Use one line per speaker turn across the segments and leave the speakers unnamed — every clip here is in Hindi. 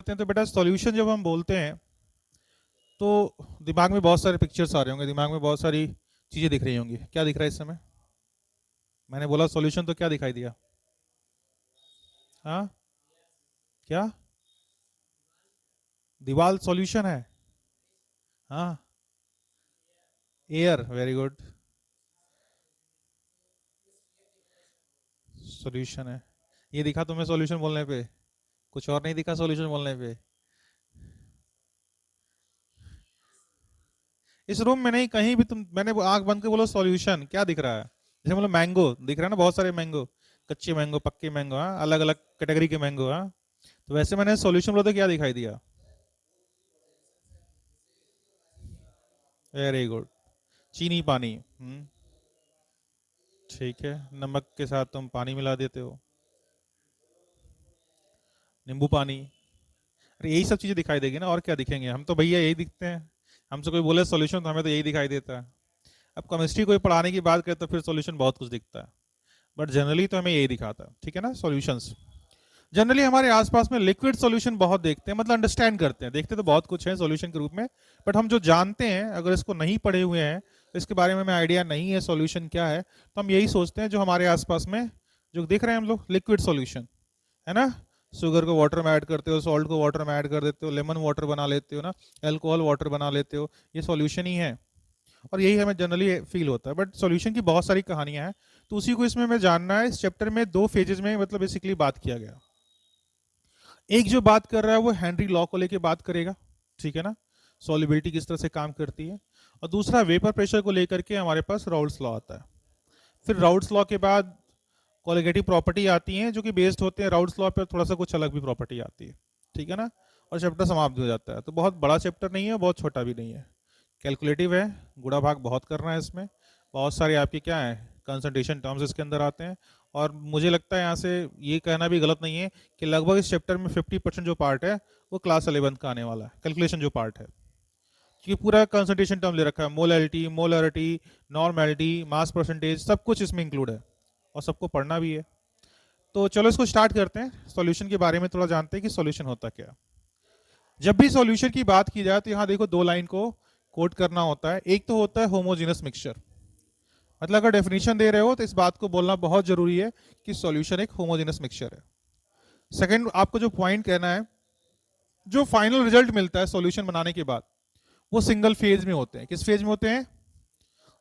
बोलते हैं तो बेटा सॉल्यूशन जब हम बोलते हैं तो दिमाग में बहुत सारे पिक्चर्स आ रहे होंगे, दिमाग में बहुत सारी चीजें दिख रही होंगी। क्या दिख रहा है इस समय? मैंने बोला सॉल्यूशन तो क्या दिखाई दिया? हाँ, क्या? दीवार सॉल्यूशन है? हाँ, एयर, वेरी गुड, सॉल्यूशन है। ये दिखा तुम्हें सॉल्यूशन बोलने पे? कुछ और नहीं दिखा सॉल्यूशन बोलने पे? इस रूम में नहीं, कहीं भी तुम, मैंने आंख बंद के बोलो सॉल्यूशन, क्या दिख रहा है? जैसे बोलो मैंगो दिख रहा है ना, बहुत सारे मैंगो, कच्चे मैंगो, पक्के मैंगो, हाँ, अलग अलग कैटेगरी के मैंगो, हाँ। तो वैसे मैंने सॉल्यूशन बोला तो क्या दिखाई दिया? वेरी गुड, चीनी पानी। ठीक है, नमक के साथ तुम पानी मिला देते हो, नींबू पानी। अरे यही सब चीजें दिखाई देगी ना, और क्या दिखेंगे? हम तो भैया यही दिखते हैं। हमसे कोई बोले सॉल्यूशन तो हमें तो यही दिखाई देता है। अब केमिस्ट्री कोई पढ़ाने की बात करे तो फिर सॉल्यूशन बहुत कुछ दिखता है, बट जनरली तो हमें यही दिखाता है, ठीक है ना, सॉल्यूशंस। जनरली हमारे आसपास में लिक्विड सॉल्यूशन बहुत देखते हैं, मतलब अंडरस्टैंड करते हैं, देखते तो बहुत कुछ है सॉल्यूशन के रूप में, बट हम जो जानते हैं, अगर इसको नहीं पढ़े हुए हैं, तो इसके बारे में हमें आइडिया नहीं है सॉल्यूशन क्या है, तो हम यही सोचते हैं जो हमारे आसपास में जो देख रहे हैं हम लोग, लिक्विड सॉल्यूशन है ना। शुगर को वाटर में ऐड करते हो, सॉल्ट को वाटर में ऐड कर देते हो, लेमन वाटर बना लेते हो ना, एल्कोहल वाटर बना लेते हो, ये सॉल्यूशन ही है। और यही हमें जनरली फील होता है, बट सॉल्यूशन की बहुत सारी कहानियां हैं, तो उसी को इसमें हमें जानना है। इस चैप्टर में दो फेजेस में मतलब बेसिकली बात किया गया। एक जो बात कर रहा है वो हेनरी लॉ को लेके बात करेगा, ठीक है ना, सॉल्युबिलिटी किस तरह से काम करती है। और दूसरा वेपर प्रेशर को लेकर के हमारे पास राउल्ट्स लॉ आता है। फिर राउल्ट्स लॉ के बाद कोलिगेटिव प्रॉपर्टी आती हैं जो कि बेस्ड होते हैं राउल्ट्स लॉ पे, थोड़ा सा कुछ अलग भी प्रॉपर्टी आती है, ठीक है ना, और चैप्टर समाप्त हो जाता है। तो बहुत बड़ा चैप्टर नहीं है, बहुत छोटा भी नहीं है, कैलकुलेटिव है, गुणा भाग बहुत करना है इसमें, बहुत सारे आपके क्या है कंसंट्रेशन टर्म्स इसके अंदर आते हैं। और मुझे लगता है यहाँ से ये कहना भी गलत नहीं है कि लगभग इस चैप्टर में 50% जो पार्ट है वो क्लास 11 का आने वाला है, कैलकुलेशन जो पार्ट है, क्योंकि पूरा कंसंट्रेशन टर्म ले रखा है, molality, molarity, normality, mass percentage, सब कुछ इसमें इंक्लूड है और सबको पढ़ना भी है। तो चलो इसको स्टार्ट करते हैं, सॉल्यूशन के बारे में थोड़ा जानते हैं कि सॉल्यूशन होता क्या। जब भी सॉल्यूशन की बात की जाए तो यहाँ देखो दो लाइन को कोट करना होता है। एक तो होता है होमोजेनस मिक्सचर, मतलब अगर डेफिनेशन दे रहे हो तो इस बात को बोलना बहुत जरूरी है कि सॉल्यूशन एक होमोजेनस मिक्सचर है। सेकंड, आपको जो पॉइंट कहना है, जो फाइनल रिजल्ट मिलता है सॉल्यूशन बनाने के बाद वो सिंगल फेज में होते हैं। किस फेज में होते हैं?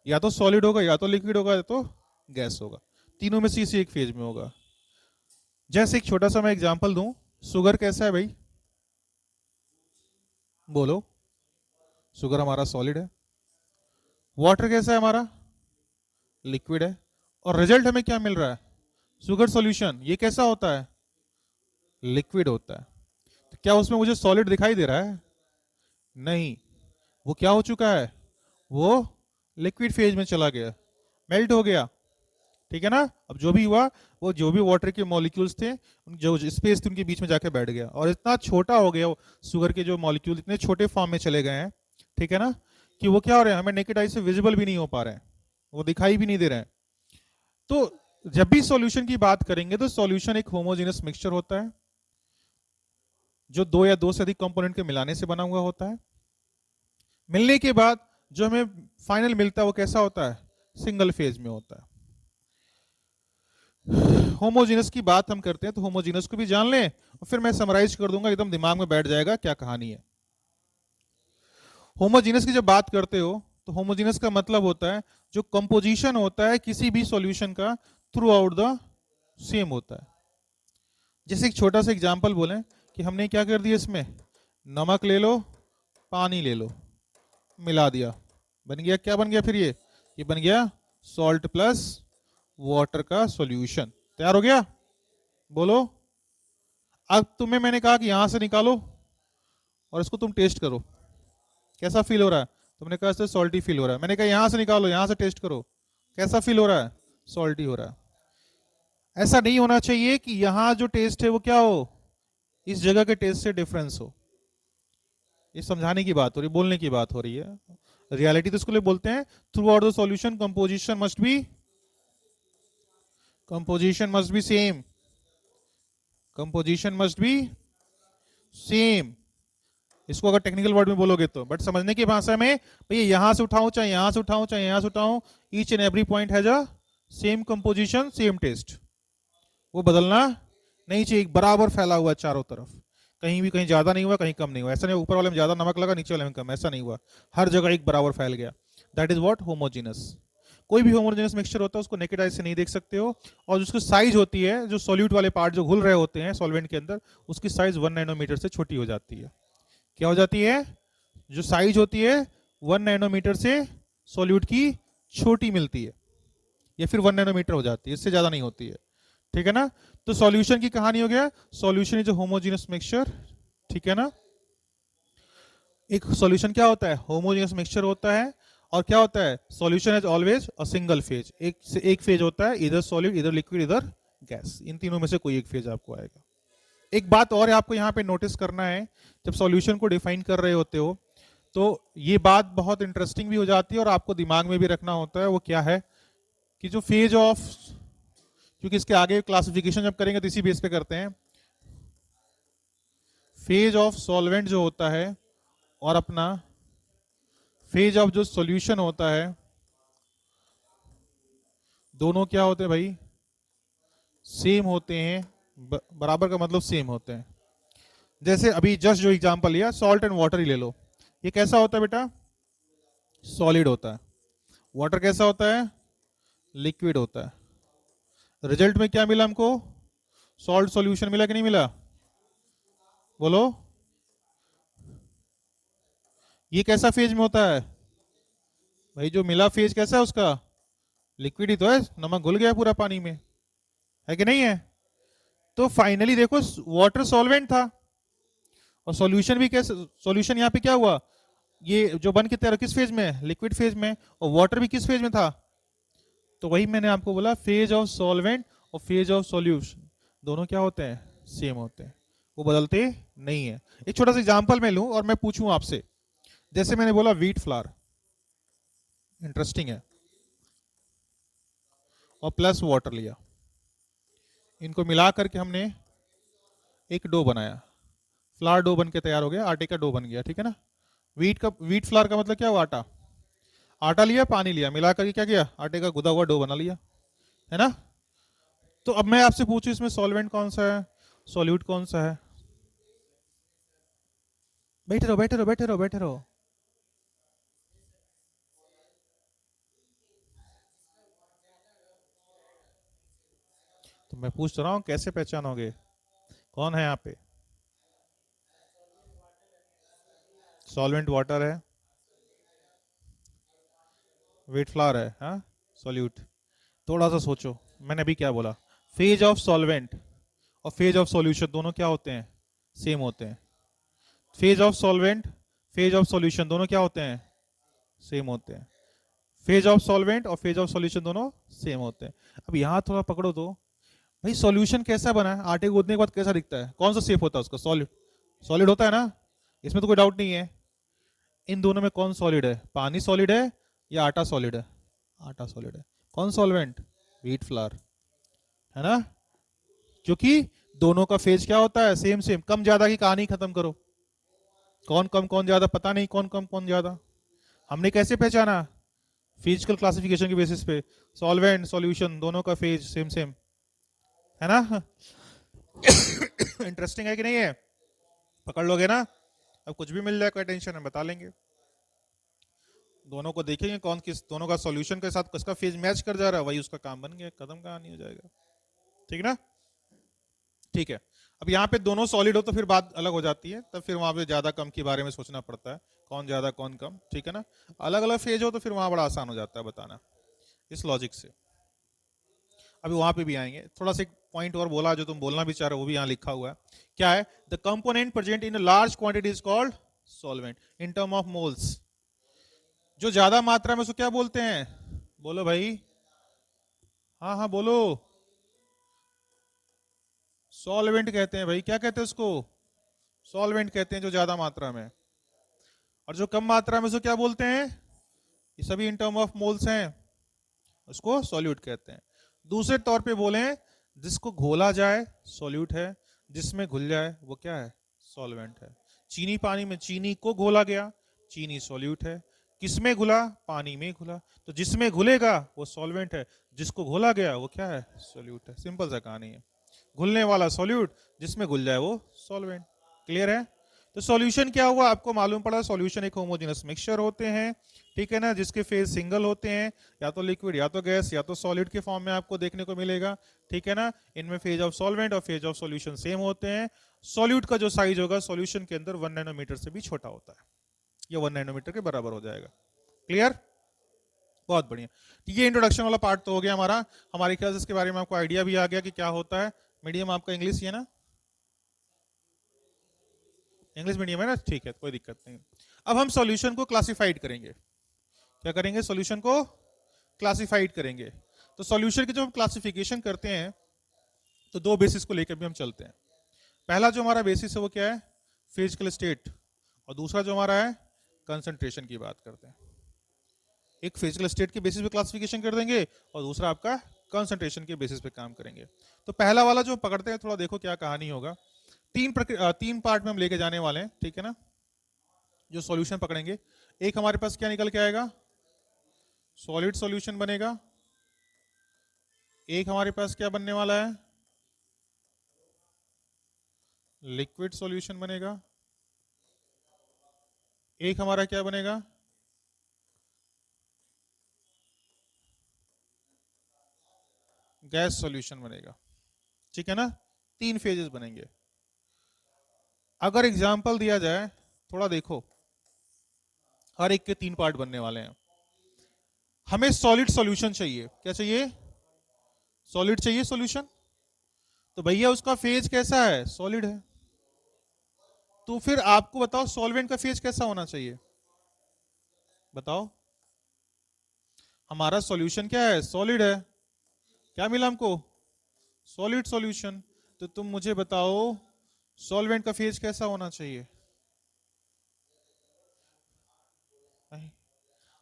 या तो सॉलिड होगा, या तो लिक्विड होगा, या तो गैस होगा, तीनों में से किसी एक फेज में होगा। जैसे एक छोटा सा मैं एग्जांपल दूं, शुगर कैसा है भाई? बोलो, शुगर हमारा सॉलिड है। वाटर कैसा है हमारा? लिक्विड है। और रिजल्ट हमें क्या मिल रहा है? Sugar solution. ये कैसा होता है? लिक्विड होता है। तो क्या उसमें मुझे सॉलिड दिखाई दे रहा है? नहीं, वो क्या हो चुका है? वो लिक्विड फेज में चला गया, मेल्ट हो गया, ठीक है ना। अब जो भी हुआ, वो जो भी वाटर के मॉलिक्यूल्स थे, जो स्पेस थी उनके बीच में जाके बैठ गया, और इतना छोटा हो गया शुगर के जो मॉलिक्यूल इतने छोटे फॉर्म में चले गए हैं, ठीक है ना, कि वो क्या हो रहे हैं, हमें नेकेड आई से विजिबल भी नहीं हो पा रहे हैं, वो दिखाई भी नहीं दे रहे हैं। तो जब भी सॉल्यूशन की बात करेंगे तो सॉल्यूशन एक होमोजेनस मिक्सचर होता है जो दो या दो से अधिक कंपोनेंट के मिलाने से बना हुआ होता है। मिलने के बाद जो हमें फाइनल मिलता है वो कैसा होता है? सिंगल फेज में होता है। होमोजीनस की बात हम करते हैं तो होमोजीनस को भी जान लें, और फिर मैं समराइज कर दूंगा, एकदम दिमाग में बैठ जाएगा क्या कहानी है। होमोजीनस की जब बात करते हो तो होमोजीनस का मतलब होता है जो कंपोजिशन होता है किसी भी सॉल्यूशन का थ्रू आउट द सेम होता है। जैसे एक छोटा सा एग्जांपल बोलें कि हमने क्या कर दिया, इसमें नमक ले लो, पानी ले लो, मिला दिया, बन गया, क्या बन गया फिर? ये बन गया सॉल्ट प्लस वाटर का सॉल्यूशन, तैयार हो गया। बोलो, अब तुम्हें मैंने कहा कि यहां से निकालो और इसको तुम टेस्ट करो, कैसा फील हो रहा है? तुमने कहा इससे सॉल्टी फील हो रहा है, मैंने कहा यहां से निकालो, यहां से टेस्ट करो, कैसा फील हो रहा है? सॉल्टी हो रहा है। ऐसा नहीं होना चाहिए कि यहां जो टेस्ट है वो क्या हो, इस जगह के टेस्ट से डिफरेंस हो। ये समझाने की बात हो रही, बोलने की बात हो रही है। रियलिटी तो इसको लिए बोलते हैं through out the solution composition must be same, composition must be same, इसको अगर टेक्निकल वर्ड में बोलोगे तो, बट समझने की भाषा में भैया यहां से उठाऊं चाहे यहां से उठाऊं चाहे यहां से उठाऊं, each and every point has a same composition same taste, वो बदलना नहीं चाहिए, बराबर फैला हुआ है चारों तरफ, कहीं भी कहीं ज्यादा नहीं हुआ कहीं कम नहीं हुआ, ऐसा नहीं ऊपर वाले में ज्यादा नमक लगा नीचे वाले में कम, ऐसा नहीं हुआ, हर जगह एक बराबर फैल गया, दैट इज व्हाट होमोजेनस। कोई भी होमोजेनस मिक्सचर होता है उसको नेकेड आई से नहीं देख सकते हो, और उसकी साइज होती है, जो सॉल्यूट वाले पार्ट जो घुल रहे होते हैं सॉल्वेंट के अंदर, उसकी साइज 1 नैनोमीटर से छोटी हो जाती है। क्या हो जाती है? जो साइज होती है 1 नैनोमीटर से सॉल्यूट की छोटी मिलती है, या फिर 1 नैनोमीटर हो जाती है, इससे ज्यादा नहीं होती है, ठीक है ना। तो सॉल्यूशन की कहानी हो गया, solution is a homogeneous mixture, ठीक है ना। एक सॉल्यूशन क्या होता है? होमोजेनस मिक्सचर होता है, और क्या होता है? Solution is always a single phase, एक से एक फेज होता है, इधर सॉलिड इधर लिक्विड इधर गैस, इन तीनों में से कोई एक फेज आपको आएगा। एक बात और आपको यहाँ पे नोटिस करना है, जब सॉल्यूशन को डिफाइन कर रहे होते हो तो ये बात बहुत इंटरेस्टिंग भी हो जाती है और आपको दिमाग में भी रखना होता है, वो क्या है कि जो फेज ऑफ, क्योंकि इसके आगे क्लासिफिकेशन जब करेंगे तो इसी बेस पे करते हैं, फेज ऑफ सॉल्वेंट जो होता है और अपना फेज ऑफ जो सॉल्यूशन होता है, दोनों क्या होते हैं भाई? सेम होते हैं, बराबर का मतलब सेम होते हैं। जैसे अभी जस्ट जो एग्जांपल लिया, सॉल्ट एंड वाटर ही ले लो, ये कैसा होता है बेटा? सॉलिड होता है। वाटर कैसा होता है? लिक्विड होता है। रिजल्ट में क्या मिला हमको? सॉल्ट सॉल्यूशन मिला कि नहीं मिला? बोलो। ये कैसा फेज में होता है भाई? जो मिला फेज कैसा है उसका? लिक्विड ही तो है, नमक घुल गया पूरा पानी में, है कि नहीं है? तो फाइनली देखो वाटर सॉल्वेंट था, और सॉल्यूशन भी कैसे, सॉल्यूशन यहाँ पे क्या हुआ? ये जो बन के तैयार किस फेज में? लिक्विड फेज में। और वाटर भी किस फेज में था? तो वही मैंने आपको बोला, फेज ऑफ सॉल्वेंट और फेज ऑफ सॉल्यूशन दोनों क्या होते हैं? सेम होते हैं, वो बदलते नहीं है। एक छोटा सा एग्जांपल मैं लूं और मैं पूछूं आपसे, जैसे मैंने बोला व्हीट फ्लावर, इंटरेस्टिंग है, और प्लस वाटर लिया, इनको मिला करके हमने एक डो बनाया, फ्लावर डो बन के तैयार हो गया, आटे का डो बन गया, ठीक है ना। व्हीट फ्लावर का मतलब क्या हुआ? आटा। आटा लिया, पानी लिया, मिला करके क्या किया? आटे का गुदा हुआ डो बना लिया, है ना। तो अब मैं आपसे पूछूं इसमें सॉल्वेंट कौन सा है, सॉल्यूट कौन सा है? बैठे रहो बैठे रहो बैठे रहो बैठे रहो। तो मैं पूछ रहा हूं कैसे पहचानोगे कौन है यहाँ पे? सॉल्वेंट वाटर है, व्हीट फ्लावर है, हाँ सॉल्यूट। थोड़ा सा सोचो, मैंने अभी क्या बोला? फेज ऑफ सॉल्वेंट और फेज ऑफ सॉल्यूशन दोनों क्या होते हैं? सेम होते हैं। Phase of solvent, phase of solution दोनों क्या होते हैं? सेम होते हैं। फेज ऑफ सॉल्वेंट और फेज ऑफ सॉल्यूशन दोनों सेम होते हैं। अब यहाँ थोड़ा पकड़ो तो, भाई सॉल्यूशन कैसा बना है? आटे को गूंदने के बाद कैसा दिखता है? कौन सा शेप होता है उसका? सॉलिड, सॉलिड होता है ना, इसमें तो कोई डाउट नहीं है। इन दोनों में कौन सॉलिड है? पानी सॉलिड है या आटा सॉलिड है? आटा सॉलिड है। कौन सॉल्वेंट? व्हीट फ्लावर, है ना। क्योंकि दोनों का फेज क्या होता है? Same same. कम ज्यादा की कहानी खत्म करो, कौन कम कौन ज्यादा पता नहीं, कौन कम कौन ज्यादा। हमने कैसे पहचाना? फिजिकल क्लासिफिकेशन के बेसिस पे, सॉल्वेंट सॉल्यूशन दोनों का फेज सेम सेम, है ना। इंटरेस्टिंग है कि नहीं है? पकड़ लोगे ना? अब कुछ भी मिल जाए कोई टेंशन है, बता लेंगे। दोनों को देखेंगे कौन किस, दोनों का सॉल्यूशन के साथ किसका फेज मैच कर जा रहा है, वही उसका काम बन गया, खत्म कहानी हो जाएगा, ठीक ना। ठीक है। अब यहाँ पे दोनों सॉलिड हो तो फिर बात अलग हो जाती है, तब फिर वहां पे ज्यादा कम के बारे में सोचना पड़ता है, कौन ज्यादा कौन कम, ठीक है ना। अलग अलग फेज हो तो फिर वहां बड़ा आसान हो जाता है बताना, इस लॉजिक से। अभी वहां पे भी आएंगे। थोड़ा सा एक पॉइंट और बोला जो तुम बोलना भी चाह रहे हो, वो भी यहाँ लिखा हुआ है। क्या है? The component present in large quantity is called solvent in term of moles. जो ज्यादा मात्रा में उसको क्या बोलते हैं? बोलो भाई, हाँ हाँ बोलो। सॉल्वेंट कहते हैं भाई। क्या कहते हैं उसको? सॉल्वेंट कहते हैं जो ज्यादा मात्रा में। और जो कम मात्रा में उसको क्या बोलते हैं? ये सभी इन टर्म ऑफ मोल्स हैं, उसको सॉल्यूट कहते हैं। दूसरे तौर पे बोले, जिसको घोला जाए सॉल्यूट है, जिसमें घुल जाए वो क्या है? सॉल्वेंट है। चीनी पानी में चीनी को घोला गया, चीनी सॉल्यूट है। किसमें घुला? पानी में घुला। तो जिसमें घुलेगा वो सॉल्वेंट है, जिसको घोला गया वो क्या है? सॉल्यूट है। सिंपल सा कहानी है। घुलने वाला सॉल्यूट, जिसमें घुल जाए वो सॉल्वेंट। क्लियर है? तो सॉल्यूशन क्या हुआ? आपको मालूम पड़ा सॉल्यूशन एक होमोजेनस मिक्सचर होते हैं, ठीक है ना, जिसके फेज सिंगल होते हैं, या तो लिक्विड या तो गैस या तो सॉलिड के फॉर्म में आपको देखने को मिलेगा, ठीक है ना। इनमें फेज ऑफ सॉल्वेंट और फेज ऑफ सॉल्यूशन सेम होते हैं। सॉल्यूट का जो साइज होगा सॉल्यूशन के अंदर 1 नैनोमीटर से भी छोटा होता है, ये 1 नैनोमीटर के बराबर हो जाएगा। क्लियर? बहुत बढ़िया। तो ये इंट्रोडक्शन वाला पार्ट तो हो गया हमारा। हमारे ख्याल से इसके बारे में आपको आइडिया भी आ गया कि क्या होता है। मीडियम आपका इंग्लिश ही है ना? इंग्लिश मीडियम है ना? ठीक है, कोई दिक्कत नहीं। अब हम सॉल्यूशन को क्लासिफाइड करेंगे। क्या करेंगे? सॉल्यूशन को क्लासिफाइड करेंगे। तो सॉल्यूशन की जो हम क्लासिफिकेशन करते हैं तो दो बेसिस को लेकर भी हम चलते हैं। पहला जो हमारा बेसिस है वो क्या है? Physical state. और दूसरा जो हमारा है कंसंट्रेशन की बात करते हैं। एक फिजिकल स्टेट के बेसिस पे क्लासिफिकेशन कर देंगे और दूसरा आपका कंसंट्रेशन के बेसिस पे काम करेंगे। तो पहला वाला जो पकड़ते हैं, थोड़ा देखो क्या कहानी होगा। तीन पार्ट में हम लेके जाने वाले हैं, ठीक है ना। जो सॉल्यूशन पकड़ेंगे, एक हमारे पास क्या निकल के आएगा? सॉलिड सॉल्यूशन बनेगा। एक हमारे पास क्या बनने वाला है? लिक्विड सॉल्यूशन बनेगा। एक हमारा क्या बनेगा? गैस सॉल्यूशन बनेगा, ठीक है ना। तीन फेजेस बनेंगे। अगर एग्जाम्पल दिया जाए, थोड़ा देखो, हर एक के तीन पार्ट बनने वाले हैं। हमें सॉलिड सॉल्यूशन चाहिए। क्या चाहिए? सॉलिड चाहिए सॉल्यूशन। तो भैया उसका फेज कैसा है? सॉलिड है। तो फिर आपको बताओ सॉल्वेंट का फेज कैसा होना चाहिए? बताओ। हमारा सॉल्यूशन क्या है? सॉलिड है। क्या मिला हमको? Solid solution. तो तुम मुझे बताओ सॉल्वेंट का फेज कैसा होना चाहिए?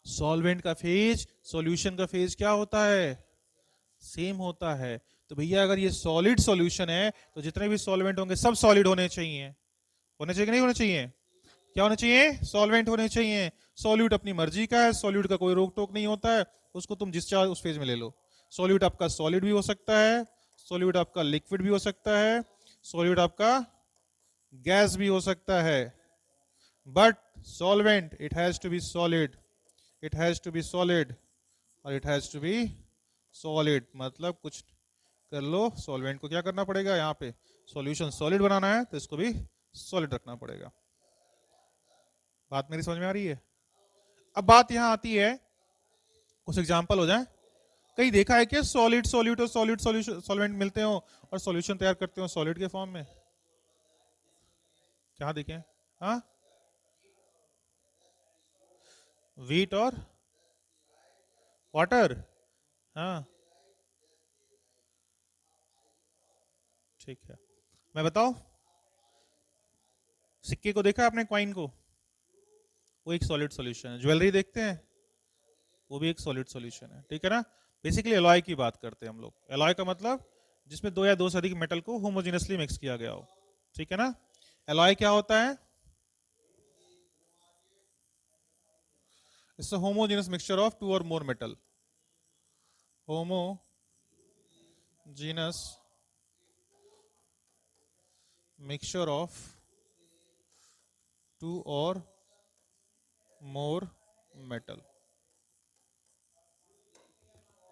सॉल्वेंट का फेज सॉल्यूशन का फेज क्या होता है? सेम होता है। तो भैया अगर ये सॉलिड सॉल्यूशन है तो जितने भी सॉल्वेंट होंगे सब सॉलिड होने चाहिए। होने चाहिए कि नहीं होने चाहिए? क्या होने चाहिए? सॉल्वेंट होने चाहिए। सॉल्यूट अपनी मर्जी का है, सॉल्यूट का कोई रोक टोक नहीं होता है, उसको तुम जिस चाहे उस फेज में ले लो। सॉल्यूट आपका सॉलिड भी हो सकता है, सॉल्यूट आपका लिक्विड भी हो सकता है, सॉल्यूट आपका गैस भी हो सकता है। But solvent it has to be solid, it has to be solid, और it has to be solid. मतलब कुछ कर लो, सॉल्वेंट को क्या करना पड़ेगा? यहाँ पे सॉल्यूशन सॉलिड बनाना है तो इसको भी सॉलिड रखना पड़ेगा। बात मेरी समझ में आ रही है? अब बात यहां आती है, कुछ एग्जांपल हो जाए। कहीं देखा है कि सॉलिड सॉल्यूट और सॉलिड सॉल्यूशन सॉल्वेंट मिलते हो और सॉल्यूशन तैयार करते हो सॉलिड के फॉर्म में? क्या देखें? हाँ, व्हीट और वाटर। हाँ, ठीक है। मैं बताऊं, सिक्के को देखा आपने, कॉइन को? वो एक सॉलिड सॉल्यूशन है। ज्वेलरी देखते हैं, वो भी एक सॉलिड सॉल्यूशन है, ठीक है ना। बेसिकली एलॉय की बात करते हैं हम लोग। एलॉय का मतलब जिसमें दो या दो से अधिक मेटल को होमोजेनियसली मिक्स किया गया हो, ठीक है ना। एलॉय क्या होता है? It's a homogeneous mixture of two or more metal. Homogeneous mixture of two or more metal,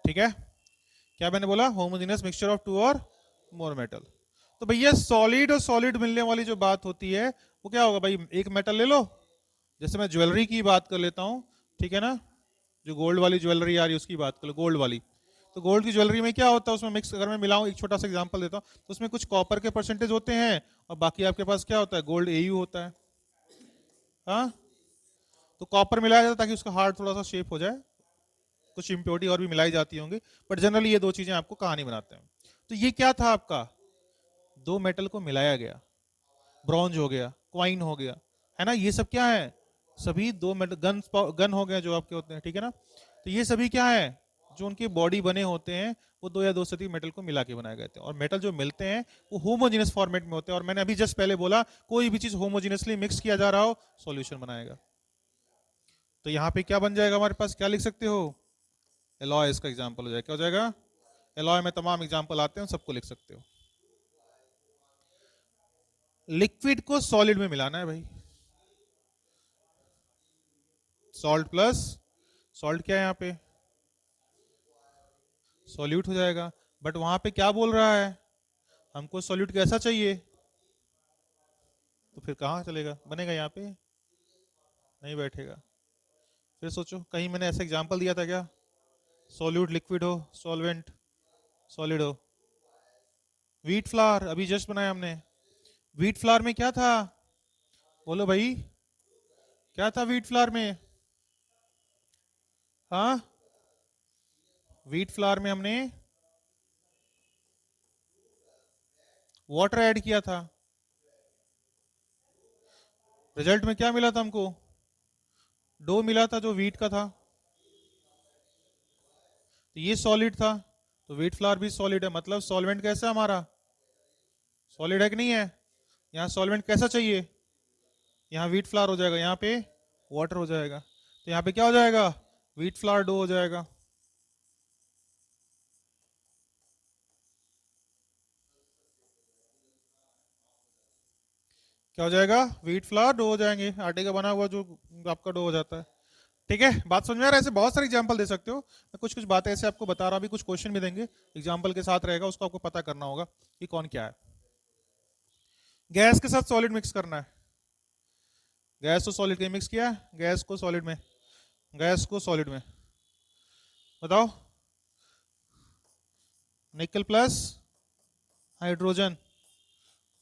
ठीक है। क्या मैंने बोला? Homogeneous mixture of two or more metal. तो भैया सॉलिड और सॉलिड मिलने वाली जो बात होती है वो क्या होगा भाई? एक मेटल ले लो, जैसे मैं ज्वेलरी की बात कर लेता हूं, ठीक है ना। जो गोल्ड वाली ज्वेलरी आ रही है उसकी बात कर लो, गोल्ड वाली। तो गोल्ड की ज्वेलरी में क्या होता है? उसमें मिक्स अगर मैं मिलाऊं, एक छोटा सा एग्जांपल देता हूं, तो उसमें कुछ कॉपर के परसेंटेज होते हैं और बाकी आपके पास क्या होता है? गोल्ड एयू होता है। हाँ, तो कॉपर मिलाया जाता है ताकि उसका हार्ड थोड़ा सा शेप हो जाए। कुछ इम्प्योरिटी और भी मिलाई जाती होंगी, बट जनरली ये दो चीजें आपको कहानी बनाते हैं। तो ये क्या था आपका? दो मेटल को मिलाया गया, ब्रॉन्ज हो गया, क्वाइन हो गया, है ना। ये सब क्या है? सभी दो मेटल। गन गन हो गए जो आपके होते हैं, ठीक है ना। तो ये सभी क्या है? जो उनके बॉडी बने होते हैं वो दो या दो से अधिक मेटल को मिला के बनाए गए थे, और मेटल जो मिलते हैं वो होमोजेनस फॉर्मेट में होते हैं। और मैंने अभी जस्ट पहले बोला कोई भी चीज होमोजेनसली मिक्स किया जा रहा हो सॉल्यूशन बनाएगा। तो यहाँ पे क्या बन जाएगा हमारे पास, क्या लिख सकते हो, एलॉय इसका एग्जाम्पल हो जाएगा। क्या हो जाएगा, एलॉय में तमाम एग्जाम्पल आते हैं, सबको लिख सकते हो। लिक्विड को सॉलिड में मिलाना है भाई, सॉल्ट प्लस सॉल्ट क्या है यहाँ पे, सॉल्यूट हो जाएगा। बट वहां पे क्या बोल रहा है, हमको सॉल्यूट कैसा चाहिए, तो फिर कहाँ चलेगा, बनेगा यहाँ पे नहीं बैठेगा। फिर सोचो कहीं मैंने ऐसा एग्जांपल दिया था क्या, सॉल्यूट लिक्विड हो, सॉल्वेंट सॉलिड हो। व्हीट फ्लावर अभी जस्ट बनाया हमने, व्हीट फ्लावर में क्या था, बोलो भाई क्या था व्हीट फ्लावर में, हाँ व्हीट फ्लावर में हमने वाटर ऐड किया था। रिजल्ट में क्या मिला था हमको, डो मिला था जो व्हीट का था, तो ये सॉलिड था, तो व्हीट फ्लावर भी सॉलिड है। मतलब सॉल्वेंट कैसा है हमारा, सॉलिड है कि नहीं है। यहाँ सॉल्वेंट कैसा चाहिए, यहाँ व्हीट फ्लावर हो जाएगा, यहाँ पे वाटर हो जाएगा, तो यहाँ पे क्या हो जाएगा, व्हीट फ्लावर डो हो जाएगा। क्या हो जाएगा, व्हीट फ्लावर डो हो जाएंगे, आटे का बना हुआ जो आपका डो हो जाता है। ठीक है, बात समझ में आ रहा है। ऐसे बहुत सारे एग्जांपल दे सकते हो, मैं कुछ कुछ बातें ऐसे आपको बता रहा हूँ, अभी कुछ क्वेश्चन भी देंगे एग्जांपल के साथ रहेगा, उसको आपको पता करना होगा कि कौन क्या है। गैस के साथ सॉलिड मिक्स करना है, गैस तो सॉलिड के मिक्स किया, गैस को सॉलिड में, गैस को सॉलिड में, बताओ nickel plus hydrogen,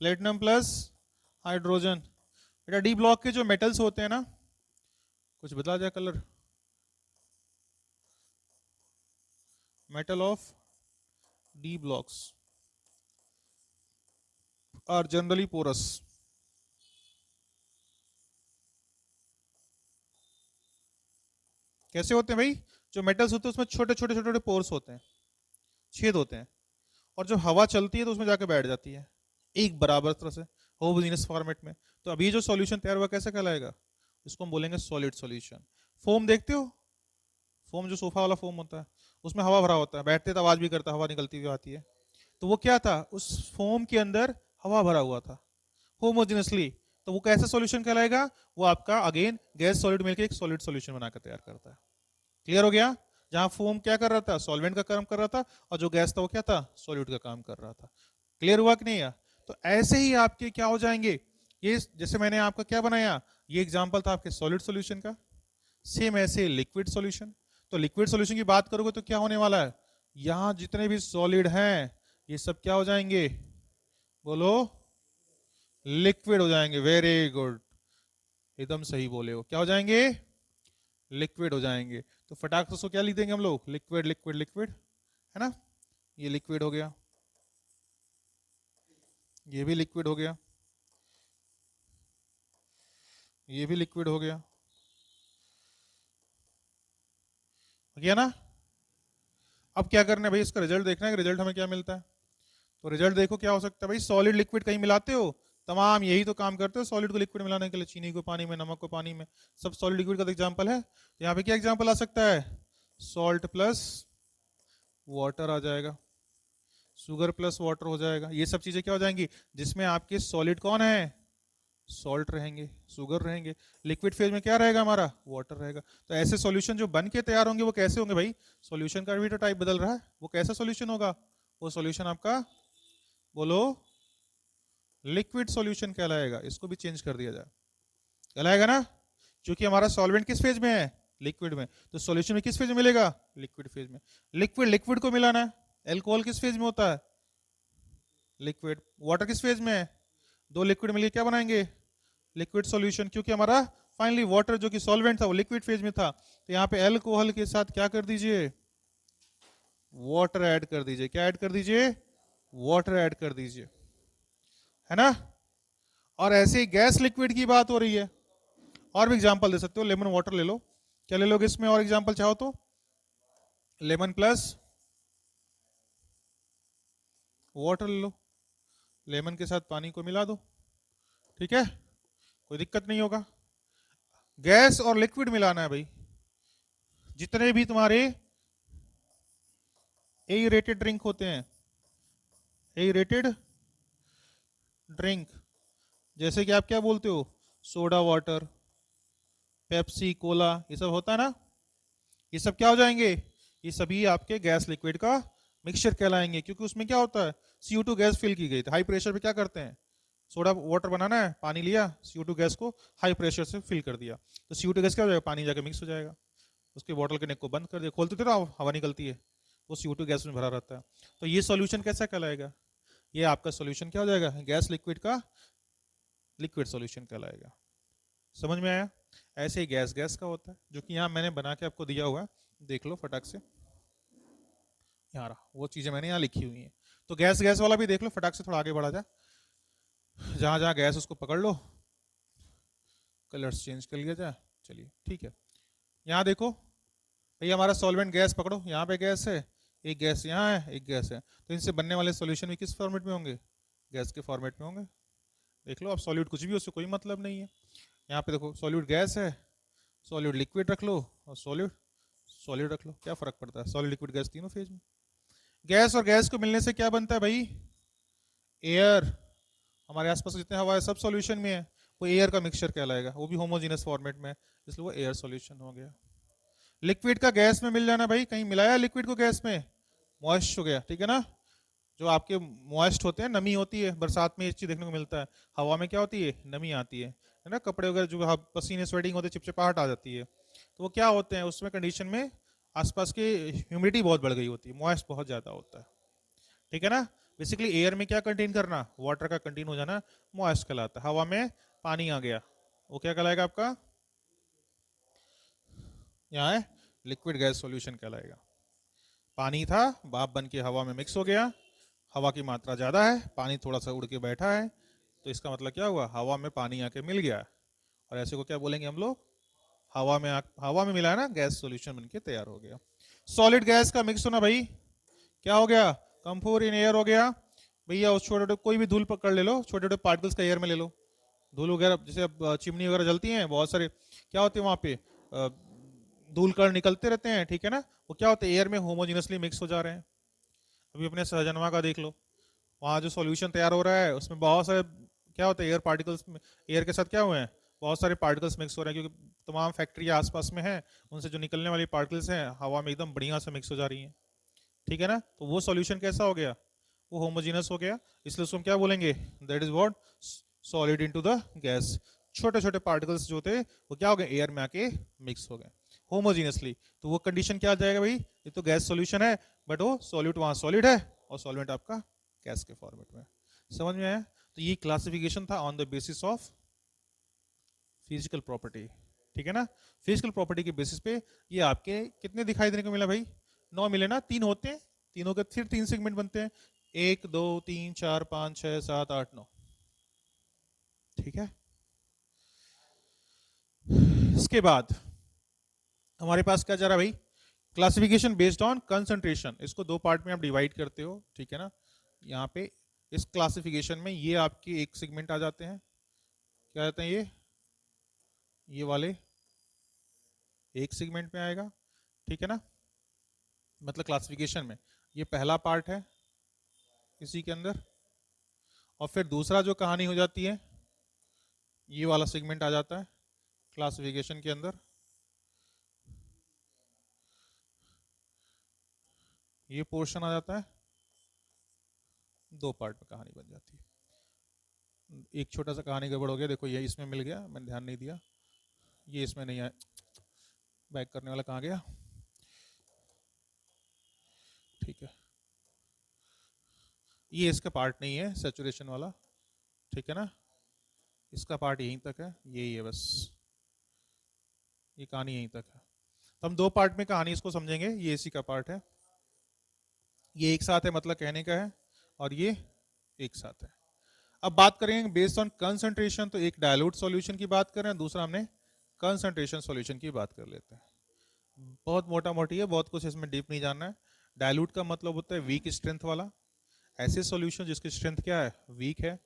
platinum plus hydrogen. बेटा डी ब्लॉक के जो मेटल्स होते हैं ना, कुछ बता जाए colour, metal of D blocks are generally porous. कैसे होते हैं भाई, जो मेटल्स होते हैं उसमें छोटे छोटे छोटे छोटे पोर्स होते हैं, छेद होते हैं, और जब हवा चलती है तो उसमें जाकर बैठ जाती है एक बराबर तरह से होमोजेनियस फॉर्मेट में। तो अभी जो सॉल्यूशन तैयार हुआ कैसे कहलाएगा, इसको हम बोलेंगे सॉलिड सॉल्यूशन। फोम देखते हो, फोम जो सोफा वाला फोम होता है उसमें हवा भरा होता है, बैठते तो आवाज भी करता है, हवा निकलती हुई आती है। तो वो क्या था, उस फोम के अंदर हवा भरा हुआ था होमोजेनसली, तो वो कैसा सॉल्यूशन कहलाएगा, वो आपका अगेन गैस सॉलिड मिलकर एक सॉलिड सॉल्यूशन बनाकर तैयार करता है। क्लियर हो गया, जहां फोम क्या कर रहा था, सॉल्वेंट का काम कर रहा था, और जो गैस था वो क्या था, सॉल्यूट का काम कर रहा था। क्लियर हुआ कि नहीं है। तो ऐसे ही आपके क्या हो जाएंगे, ये जैसे मैंने आपका क्या बनाया, ये एग्जांपल था आपके सॉलिड सॉल्यूशन का, सेम ऐसे लिक्विड सॉल्यूशन। तो लिक्विड सॉल्यूशन की बात करोगे तो क्या होने वाला है, यहां जितने भी सॉलिड हैं ये सब क्या हो जाएंगे, बोलो लिक्विड हो जाएंगे। वेरी गुड, एकदम सही बोले हो, क्या हो जाएंगे, लिक्विड हो जाएंगे। तो फटाक से उसको क्या लिख देंगे हम लोग, लिक्विड लिक्विड लिक्विड, है ना। ये लिक्विड हो गया, ये भी लिक्विड हो गया, ये भी लिक्विड हो गया, हो गया ना। अब क्या करना है भाई, इसका रिजल्ट देखना है कि रिजल्ट हमें क्या मिलता है। तो रिजल्ट देखो क्या हो सकता है भाई, सॉलिड लिक्विड कहीं मिलाते हो, तमाम यही तो काम करते हो सॉलिड को लिक्विड मिलाने के लिए, चीनी को पानी में, नमक को पानी में, सब सॉलिड लिक्विड का एग्जांपल है। तो यहाँ पे क्या एग्जांपल आ सकता है, सॉल्ट प्लस वाटर आ जाएगा, शुगर प्लस वाटर हो जाएगा, ये सब चीजें क्या हो जाएंगी, जिसमें आपके सॉलिड कौन है, सॉल्ट रहेंगे, शुगर रहेंगे, लिक्विड फेज में क्या रहेगा हमारा, वाटर रहेगा। तो ऐसे सॉल्यूशन जो बन के तैयार होंगे वो कैसे होंगे भाई, सॉल्यूशन का भी तो टाइप बदल रहा है, वो कैसा सॉल्यूशन होगा, वो सॉल्यूशन आपका बोलो लिक्विड सॉल्यूशन कहलाएगा। इसको भी चेंज कर दिया जाए, कहलाएगा ना, क्योंकि हमारा सॉल्वेंट किस फेज में है, लिक्विड में, तो सॉल्यूशन में किस फेज में मिलेगा, लिक्विड फेज में। लिक्विड लिक्विड को मिलाना है, एल्कोहल किस फेज में होता है, लिक्विड, वाटर किस फेज में है, दो लिक्विड मिलकर क्या बनाएंगे, लिक्विड सॉल्यूशन, क्योंकि हमारा फाइनली वाटर जो कि सॉल्वेंट था वो लिक्विड फेज में था। तो यहाँ पे अल्कोहल के साथ क्या कर दीजिए, वाटर ऐड कर दीजिए, क्या ऐड कर दीजिए, वाटर ऐड कर दीजिए, है ना। और ऐसे ही गैस लिक्विड की बात हो रही है, और भी एग्जांपल दे सकते हो, लेमन वाटर ले लो, क्या ले लोगे इसमें और एग्जांपल चाहो तो, लेमन प्लस वाटर ले लो, लेमन के साथ पानी को मिला दो, ठीक है, कोई दिक्कत नहीं होगा। गैस और लिक्विड मिलाना है भाई, जितने भी तुम्हारे एरेटेड ड्रिंक होते हैं, एरेटेड ड्रिंक, जैसे कि आप क्या बोलते हो, सोडा वाटर, पेप्सी, कोला, ये सब होता है ना, ये सब क्या हो जाएंगे, ये सभी आपके गैस लिक्विड का मिक्सचर कहलाएंगे, क्योंकि उसमें क्या होता है, CO2 गैस फिल की गई, तो हाई प्रेशर पे क्या करते हैं, सोडा वाटर बनाना है, पानी लिया, CO2 गैस को हाई प्रेशर से फिल कर दिया, तो CO2 गैस क्या हो जाएगा, पानी जाके मिक्स हो जाएगा, उसके बॉटल के नेक को बंद कर दिया, खोलते थे ना हवा निकलती है, वो CO2 गैस में भरा रहता है। तो ये सॉल्यूशन कैसा कहलाएगा, ये आपका सॉल्यूशन क्या हो जाएगा, गैस लिक्विड का लिक्विड सॉल्यूशन कहलाएगा। समझ में आया? ऐसे ही गैस गैस का होता है, जो कि यहाँ मैंने बना के आपको दिया हुआ है, देख लो फटाक से, यहाँ रहा, वो चीजें मैंने यहाँ लिखी हुई हैं। तो गैस गैस वाला भी देख लो, फटाक से थोड़ा आगे बढ़ा जाए, जहां जहां गैस उसको पकड़ लो, कलर्स चेंज कर लिया जाए, चलिए ठीक है। यहाँ देखो भाई, हमारा सॉल्वेंट गैस पकड़ो, यहाँ पे गैस है, एक गैस यहाँ है, एक गैस है, तो इनसे बनने वाले सॉल्यूशन भी किस फॉर्मेट में होंगे, गैस के फॉर्मेट में होंगे। देख लो, अब सॉल्यूट कुछ भी, उससे कोई मतलब नहीं है। यहाँ पे देखो, सॉल्यूट गैस है, सॉलिड लिक्विड रख लो, और सॉलिड सॉलिड रख लो, क्या फर्क पड़ता है, सॉलिड लिक्विड गैस तीनों फेज में। गैस और गैस को मिलने से क्या बनता है भाई, एयर, हमारे आसपास जितने हवा है सब सॉल्यूशन में है, वो एयर का मिक्सचर कहलाएगा, वो भी होमोजीनस फॉर्मेट में, इसलिए वो एयर सॉल्यूशन हो गया। लिक्विड का गैस में मिल जाना भाई, कहीं मिलाया लिक्विड को गैस में, मॉइस्ट हो गया, ठीक है ना, जो आपके मॉइस्ट होते हैं, नमी होती है, बरसात में ये चीज देखने को मिलता है, हवा में क्या होती है, नमी आती है ना, कपड़े वगैरह जो पसीने स्वेटिंग होते हैं, चिपचिपाहट आ जाती है, तो वो क्या होते हैं, उसमें कंडीशन में आसपास की ह्यूमिडिटी बहुत बढ़ गई होती है, मॉइस्ट बहुत ज्यादा होता है, ठीक है ना। बेसिकली एयर में क्या कंटेन करना, वाटर का कंटेन हो जाना मॉइस्ट कहलाता है। हवा में पानी आ गया, वो क्या कहलाएगा आपका, यहाँ है लिक्विड गैस सॉल्यूशन कहलाएगा। पानी था, भाप बन के हवा में मिक्स हो गया, हवा की मात्रा ज़्यादा है, पानी थोड़ा सा उड़ के बैठा है, तो इसका मतलब क्या हुआ, हवा में पानी आके मिल गया, और ऐसे को क्या बोलेंगे हम लोग, हवा में मिला है ना, गैस सॉल्यूशन बनके तैयार हो गया। सॉलिड गैस का मिक्स होना भाई, क्या हो गया, कंफोर इन एयर हो गया भैया। उस छोटे छोटे कोई भी धूल पकड़ ले लो, छोटे छोटे पार्टिकल्स का एयर में ले लो, धूल वगैरह, जैसे अब चिमनी वगैरह जलती हैं, बहुत सारे क्या होते हैं वहाँ पे, धूल कण निकलते रहते हैं, ठीक है ना, वो क्या होते हैं, एयर में होमोजिनसली मिक्स हो जा रहे हैं। अभी अपने सहजनवा का देख लो, वहाँ जो सॉल्यूशन तैयार हो रहा है, उसमें बहुत सारे क्या होते हैं, एयर पार्टिकल्स, एयर के साथ क्या हुए हैं, बहुत सारे पार्टिकल्स मिक्स हो रहे हैं, क्योंकि तमाम फैक्ट्री आसपास में है, उनसे जो निकलने वाली पार्टिकल्स हैं हवा में एकदम बढ़िया से मिक्स हो जा रही हैं, ठीक है ना, तो वो सॉल्यूशन कैसा हो गया, वो होमोजीनस हो गया, इसलिए उसको हम क्या बोलेंगे, that is what, solid into the gas. छोटे छोटे पार्टिकल्स जो थे वो क्या हो गए, एयर में आके मिक्स हो गए होमोजीनियसली, तो वो कंडीशन क्या आ जाएगा भाई, ये तो गैस सॉल्यूशन है, बट वो सॉल्यूट वहां सॉलिड है, और सॉल्वेंट आपका गैस के फॉर्मेट में। समझ में आया? तो ये क्लासिफिकेशन था on the basis of physical property, ठीक है ना, फिजिकल प्रॉपर्टी के बेसिस पे ये आपके कितने दिखाई देने को मिला भाई, 9 मिले ना, 3 होते हैं, तीनों के फिर 3 सेगमेंट बनते हैं, 1 2 3 4 5 6 7 8 9, ठीक है। इसके बाद हमारे पास क्या जा रहा है भाई, क्लासिफिकेशन बेस्ड ऑन कंसंट्रेशन, इसको 2 पार्ट में आप डिवाइड करते हो, ठीक है ना। यहाँ पे इस क्लासिफिकेशन में ये आपके एक सेगमेंट आ जाते हैं, क्या कहते हैं ये वाले एक सेगमेंट में आएगा, ठीक है ना, मतलब क्लासिफिकेशन में ये पहला पार्ट है इसी के अंदर, और फिर दूसरा जो कहानी हो जाती है, ये वाला सेगमेंट आ जाता है क्लासिफिकेशन के अंदर, ये पोर्शन आ जाता है, 2 पार्ट में कहानी बन जाती है। एक छोटा सा कहानी गड़बड़ हो गया, देखो ये इसमें मिल गया, मैंने ध्यान नहीं दिया, ये इसमें नहीं आया, बैक करने वाला कहाँ गया, ठीक है, ये इसका पार्ट नहीं है सैचुरेशन वाला, ठीक है ना, इसका पार्ट यहीं तक है, यही है बस, ये कहानी यहीं तक है। तो हम 2 पार्ट में कहानी इसको समझेंगे, ये इसी का पार्ट है, ये एक साथ है मतलब कहने का है, और ये एक साथ है। अब बात करेंगे बेस्ड ऑन कंसंट्रेशन, तो एक डायलूट सॉल्यूशन की बात कर रहे हैं, दूसरा हमने कंसंट्रेशन सॉल्यूशन की बात कर लेते हैं। बहुत मोटा मोटी है, बहुत कुछ इसमें डीप नहीं जानना है। डाइल्यूट का मतलब होता है वीक स्ट्रेंथ वाला। ऐसे सॉल्यूशन जिसकी स्ट्रेंथ क्या है, वीक है।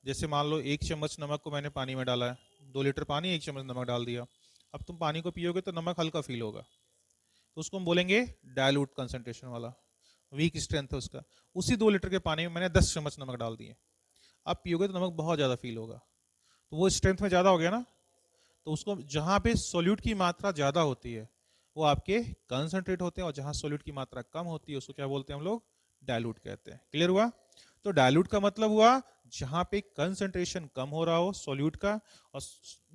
जैसे मान लो 1 चम्मच नमक को मैंने पानी में डाला है, 2 लीटर पानी 1 चम्मच नमक डाल दिया। अब तुम पानी को पियोगे तो नमक हल्का फील होगा, तो उसको हम बोलेंगे डाइल्यूट कंसंट्रेशन वाला, वीक स्ट्रेंथ है उसका। उसी 2 लीटर के पानी में मैंने 10 चम्मच नमक डाल दिए, अब पियोगे तो नमक बहुत ज़्यादा फील होगा, तो वो स्ट्रेंथ में ज़्यादा हो गया ना। तो उसको जहाँ पे सोल्यूट की मात्रा ज़्यादा होती है वो आपके कंसंट्रेट होते हैं, और जहाँ सोल्यूट की मात्रा कम होती है उसको क्या बोलते हैं हम लोग, डाइल्यूट कहते हैं। क्लियर हुआ? तो डाइल्यूट का मतलब हुआ जहाँ पे कंसंट्रेशन कम हो रहा हो सोल्यूट का, और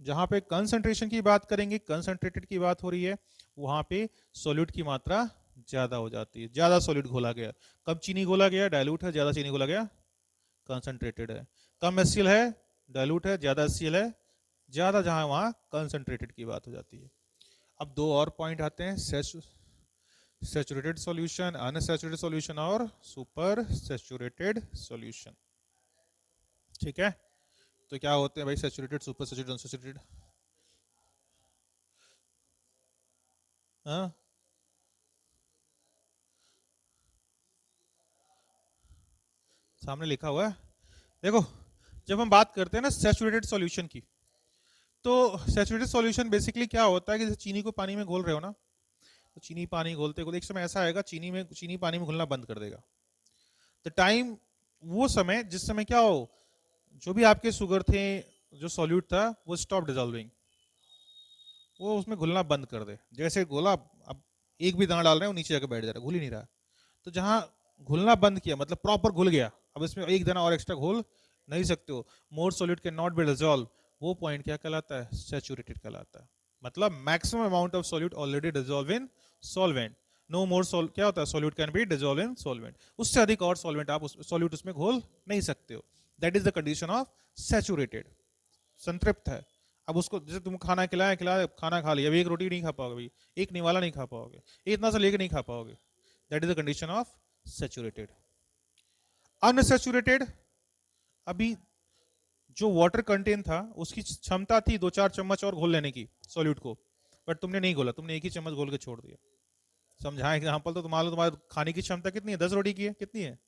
जहाँ पे कंसंट्रेशन की बात करेंगे, कंसंट्रेटेड की बात हो रही है, वहाँ पे सोल्यूट की मात्रा ज़्यादा हो जाती है, ज़्यादा सोल्यूट घोला गया। कब चीनी घोला गया, डाइल्यूट है, ज़्यादा चीनी घोला गया कंसंट्रेटेड है। कम एचसीएल है, डाइल्यूट है, ज़्यादा एचसीएल है, ज़्यादा जहाँ वहाँ कंसंट्रेटेड की बात हो जाती है। अब दो और पॉइंट आते हैं, सैचुरेटेड सॉल्यूशन, अनसैचुरेटेड सॉल्यूशन और सुपर सैचुरेटेड सॉल्यूशन। ठीक है, तो क्या होते हैं भाई सैचुरेटेड, सुपर सैचुरेटेड, अनसैचुरेटेड? हाँ, सामने लिखा हुआ है, देखो। जब हम बात करते हैं ना सैचुरेटेड सॉल्यूशन की, तो सैचुरेटेड सॉल्यूशन बेसिकली क्या होता है कि जैसे चीनी को पानी में घोल रहे हो ना, तो चीनी पानी घोलते घोलते एक समय ऐसा आएगा चीनी पानी में घुलना बंद कर देगा। द टाइम, वो समय जिस समय क्या हो, जो भी आपके शुगर थे, जो सॉल्यूट था वो स्टॉप डिजॉल्विंग, वो उसमें घुलना बंद कर दे। जैसे घोला, अब एक भी दाना डाल रहे हैं वो नीचे जाकर बैठ जा रहा है, घुल ही नहीं रहा। तो जहां घुलना बंद किया मतलब प्रॉपर घुल गया, अब इसमें एक दाना और एक्स्ट्रा घोल नहीं सकते हो, more solute can not be dissolve, वो पॉइंट क्या कहलाता है, सैचुरेटेड कहलाता है। मतलब maximum amount of solute already dissolve in solvent, no more क्या होता है, solute can be dissolve in solvent, उससे अधिक और सॉल्वेंट आप सॉल्यूट उसमें घोल नहीं सकते हो। That is the condition of saturated, संतृप्त है। अब उसको जैसे तुम खाना खिलाया खिलाया, खाना खा लिया, अभी एक रोटी नहीं खा पाओगे भाई, एक निवाला नहीं खा पाओगे, इतना सा लेके नहीं खा पाओगे। That is the condition of saturated. Unsaturated, अभी जो वाटर कंटेन था उसकी क्षमता थी 2-4 चम्मच और घोल लेने की सॉल्यूट को, बट तुमने नहीं घोला, तुमने एक ही चम्मच घोल के छोड़ दिया। समझा एग्जाम्पल? तो तुम्हारा तुम्हारे खाने की क्षमता कितनी है, 10 रोटी की है, कितनी है,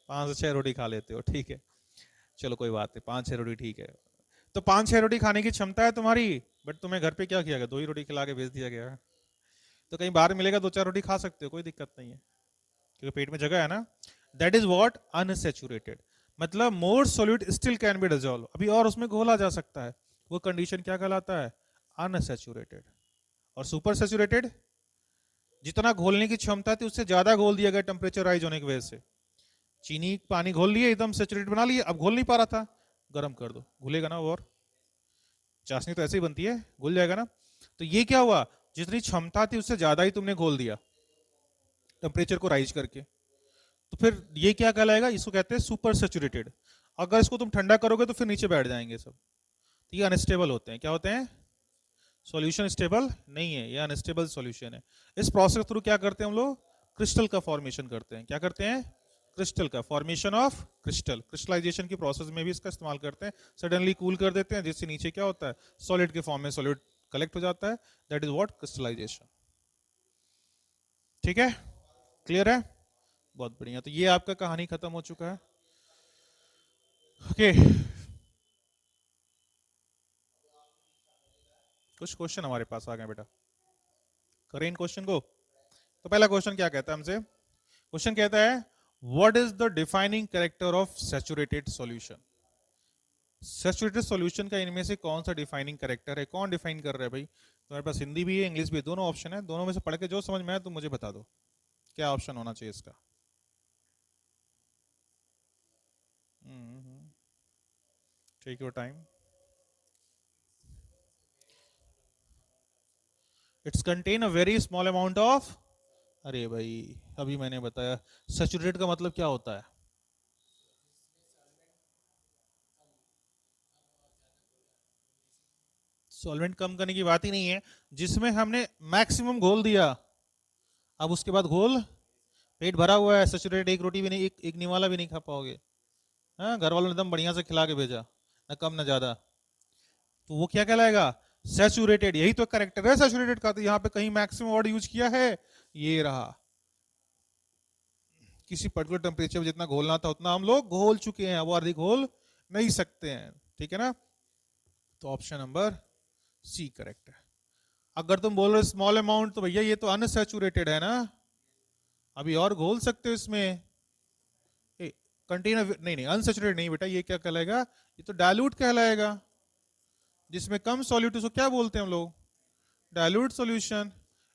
5 से 6 रोटी खा लेते हो, ठीक है, चलो कोई बात नहीं, 5-6 रोटी ठीक है। तो 5-6 रोटी खाने की क्षमता है तुम्हारी, बट तुम्हें घर पे क्या किया गया, 2 ही रोटी खिला के भेज दिया गया। तो कहीं बाहर मिलेगा 2-4 रोटी खा सकते हो, कोई दिक्कत नहीं है, क्योंकि पेट में जगह है ना। दैट इज वॉट अनसैचुरेटेड, मतलब मोर solute still can be dissolve, अभी और उसमें घोला जा सकता है, वो कंडीशन क्या कहलाता है, अनसैचुरेटेड। और सुपर सैचुरेटेड, जितना घोलने की क्षमता थी उससे ज्यादा घोल दिया गया टेम्परेचर राइज होने की वजह से, चीनी पानी घोल लिए एकदम सैचुरेटेड बना लिए, अब घोल नहीं पा रहा था, गर्म कर दो, घुलेगा ना। और चाशनी तो ऐसे ही बनती है, घुल जाएगा ना। तो ये क्या हुआ, जितनी क्षमता थी उससे ज्यादा ही तुमने घोल दिया टेम्परेचर को राइज करके, तो फिर ये क्या कहलाएगा, इसको कहते हैं सुपर सैचुरेटेड। अगर इसको तुम ठंडा करोगे तो फिर नीचे बैठ जाएंगे सब, तो ये अनस्टेबल होते हैं। क्या होते हैं, सॉल्यूशन स्टेबल नहीं है, ये अनस्टेबल सॉल्यूशन है। इस प्रोसेस थ्रू क्या करते हैं हम लोग, क्रिस्टल का फॉर्मेशन करते हैं। क्या करते हैं, क्रिस्टल का फॉर्मेशन ऑफ क्रिस्टल, क्रिस्टलाइजेशन की प्रोसेस में भी इसका इस्तेमाल करते हैं। सडनली कूल कर देते हैं जिससे नीचे क्या होता है, सॉलिड के फॉर्म में सॉलिड कलेक्ट हो जाता है, दैट इज व्हाट क्रिस्टलाइजेशन। ठीक है, क्लियर है, बहुत बढ़िया। तो ये आपका कहानी खत्म हो चुका है। ओके, कुछ क्वेश्चन हमारे पास आ गए बेटा, करें इन क्वेश्चन को। तो पहला क्वेश्चन क्या कहता है हमसे, क्वेश्चन कहता है what is the defining character of saturated solution. Saturated solution का इनमें से कौन सा डिफाइनिंग कैरेक्टर है, कौन डिफाइन कर रहा है भाई। तुम्हारे पास हिंदी भी है, इंग्लिश भी है, दोनों ऑप्शन है, दोनों में से पढ़ के जो समझ में आए तुम मुझे बता दो क्या ऑप्शन होना चाहिए इसका। Take your time. It's contain a very small amount of, अरे भाई अभी मैंने बताया, सैचुरेटेड का मतलब क्या होता है, सॉल्वेंट कम करने की बात ही नहीं है, जिसमें हमने मैक्सिमम घोल दिया, अब उसके बाद घोल पेट भरा हुआ है, सैचुरेटेड एक रोटी भी नहीं, एक निवाला भी नहीं खा पाओगे। हाँ, घर वालों ने एकदम बढ़िया से खिला के भेजा, ना कम ना ज्यादा, तो वो क्या कहलाएगा, सैचुरेटेड, यही तो करेक्टर है सैचुरेटेड का, तो यहाँ पे कहीं मैक्सिमम वर्ड यूज किया है, ये रहा। किसी पर्टिकुलर टेम्परेचर में जितना घोलना था उतना हम लोग घोल चुके हैं, अब और अधिक घोल नहीं सकते हैं, ठीक है ना। तो ऑप्शन नंबर सी करेक्ट है। अगर तुम बोल रहे स्मॉल अमाउंट, तो भैया ये तो अनसैचुरेटेड है ना, अभी और घोल सकते हो इसमें। कंटेनर नहीं नहीं, अनसैचुरेटेड नहीं बेटा, ये क्या कहलाएगा, ये तो डायलूट कहलाएगा। जिसमें कम सॉल्यूट उसको क्या बोलते हैं हम लोग, dilute solution.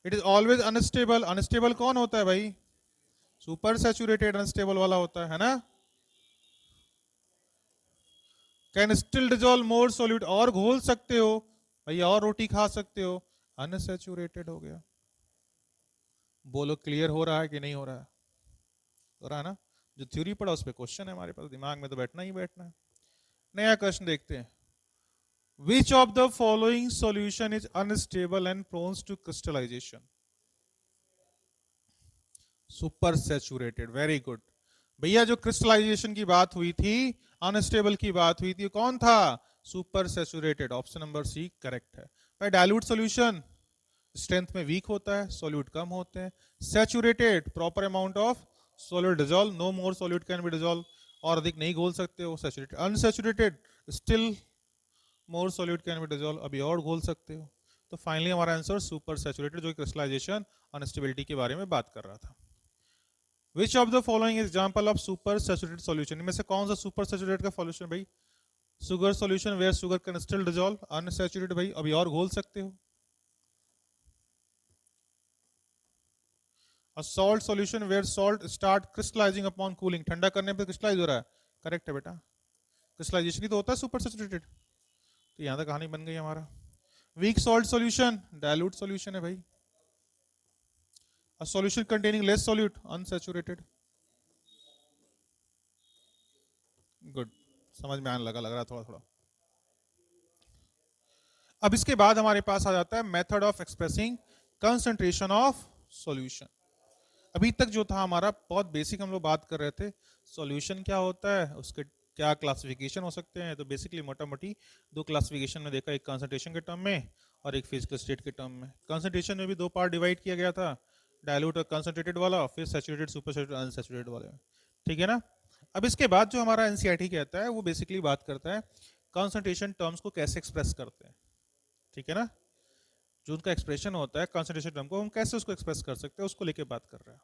It is always unstable, unstable कौन होता है भाई, सुपर सैचुरेटेड अनस्टेबल वाला होता है ना। Can still dissolve more solute, और घोल सकते हो भैया, और रोटी खा सकते हो, अनसैचुरेटेड हो गया। बोलो क्लियर हो रहा है कि नहीं हो रहा है, हो रहा है ना। जो थ्योरी पढ़ा उस पर क्वेश्चन है हमारे पास, दिमाग में तो बैठना ही बैठना है। नया क्वेश्चन देखते हैं। Which of the following solution is unstable and prone to crystallization? Super saturated, very good. भैया जो क्रिस्टलाइजेशन की बात हुई थी, अनस्टेबल की बात हुई थी, कौन था, super saturated, option number C correct है। भाई डायलूट सॉल्यूशन स्ट्रेंथ में वीक होता है, सॉल्यूट कम होते हैं। Saturated proper amount of solute dissolve, no more solute can be dissolve, और अधिक नहीं घोल सकते हो। Saturated, unsaturated still more solute can be dissolve, अभी और घोल सकते हो। तो फाइनली हमारा आंसर सुपर सैचुरेटेड, जो क्रिस्टलाइजेशन अनस्टेबिलिटी के बारे में बात कर रहा था। विच of the following example of super saturated solution, इनमें से कौन सा सुपर सैचुरेटेड का सॉल्यूशन भाई, sugar solution where sugar can still dissolve, unsaturated भाई अभी और घोल सकते हो। A salt solution where salt start crystallizing upon cooling, ठंडा करने पे क्रिस्टलाइज हो रहा है, करेक्ट है बेटा, क्रिस्टलाइजेशन ही तो होता है सुपर सैचुरेटेड। तो यहां तक कहानी बन गई हमारा। Weak salt solution dilute solution है भाई। A solution containing less solute unsaturated, good, समझ में आने लगा, लग रहा थोड़ा थोड़ा। अब इसके बाद हमारे पास आ जाता है method of expressing concentration of solution. अभी तक जो था हमारा बहुत बेसिक हम लोग बात कर रहे थे, सॉल्यूशन क्या होता है, उसके क्या क्लासिफिकेशन हो सकते हैं। तो बेसिकली मोटा मोटी दो क्लासिफिकेशन में देखा, एक कंसंट्रेशन के टर्म में और एक फिजिकल स्टेट के टर्म में। कंसंट्रेशन में भी दो पार्ट डिवाइड किया गया था, डायलूट और कंसंट्रेटेड वाला, फिर सैचुरेटेड सुपर सैचुरेटेड अनसैचुरेटेड वाले, ठीक है ना। अब इसके बाद जो हमारा एनसीईआरटी कहता है वो बेसिकली बात करता है कंसंट्रेशन टर्म्स को कैसे एक्सप्रेस करते हैं, ठीक है ना। जो उनका एक्सप्रेशन होता है कंसंट्रेशन टर्म को, हम कैसे उसको एक्सप्रेस कर सकते हैं, उसको लेके बात कर रहे हैं।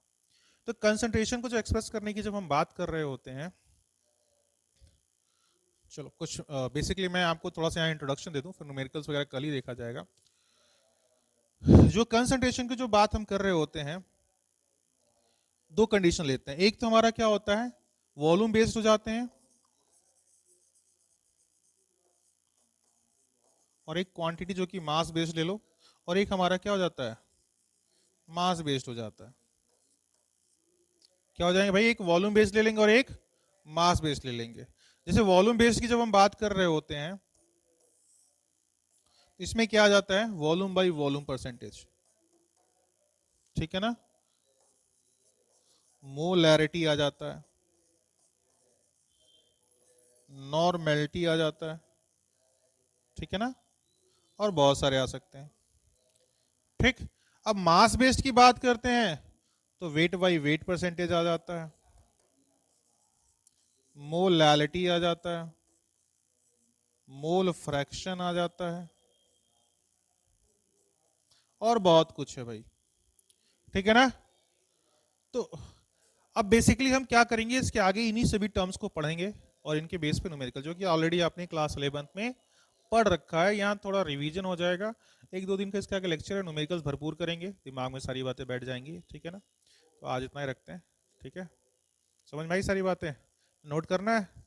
तो कंसंट्रेशन को जो एक्सप्रेस करने की जब हम बात कर रहे होते हैं, चलो कुछ बेसिकली मैं आपको थोड़ा सा यहाँ इंट्रोडक्शन दे दूं, फिर न्यूमेरिकल्स वगैरह कल ही देखा जाएगा। जो कंसंट्रेशन की जो बात हम कर रहे होते हैं, दो कंडीशन लेते हैं। एक तो हमारा क्या होता है, वॉल्यूम बेस्ड हो जाते हैं, और एक क्वांटिटी जो कि मास बेस्ड ले लो, और एक हमारा क्या हो जाता है, मास बेस्ड हो जाता है। क्या हो जाएंगे भाई, एक वॉल्यूम बेस्ड ले लेंगे और एक मास बेस्ड ले लेंगे। जैसे वॉल्यूम बेस्ड की जब हम बात कर रहे होते हैं, इसमें क्या आ जाता है, वॉल्यूम बाई वॉल्यूम परसेंटेज, ठीक है ना। मोलैरिटी आ जाता है, नॉर्मेलिटी आ जाता है, ठीक है ना, और बहुत सारे आ सकते हैं, ठीक। अब मास बेस्ड की बात करते हैं तो वेट बाई वेट परसेंटेज आ जाता है, मोलैलिटी आ जाता है, मोल फ्रैक्शन आ जाता है, और बहुत कुछ है भाई, ठीक है ना। तो अब बेसिकली हम क्या करेंगे, इसके आगे इन्हीं सभी टर्म्स को पढ़ेंगे और इनके बेस पे न्यूमेरिकल, जो कि ऑलरेडी आपने क्लास 11th में पढ़ रखा है, यहाँ थोड़ा रिवीजन हो जाएगा। एक दो दिन का इसके आगे लेक्चर है, न्यूमेरिकल्स भरपूर करेंगे, दिमाग में सारी बातें बैठ जाएंगी, ठीक है ना। तो आज इतना ही रखते हैं, ठीक है। समझ में आई सारी बातें, नोट करना है।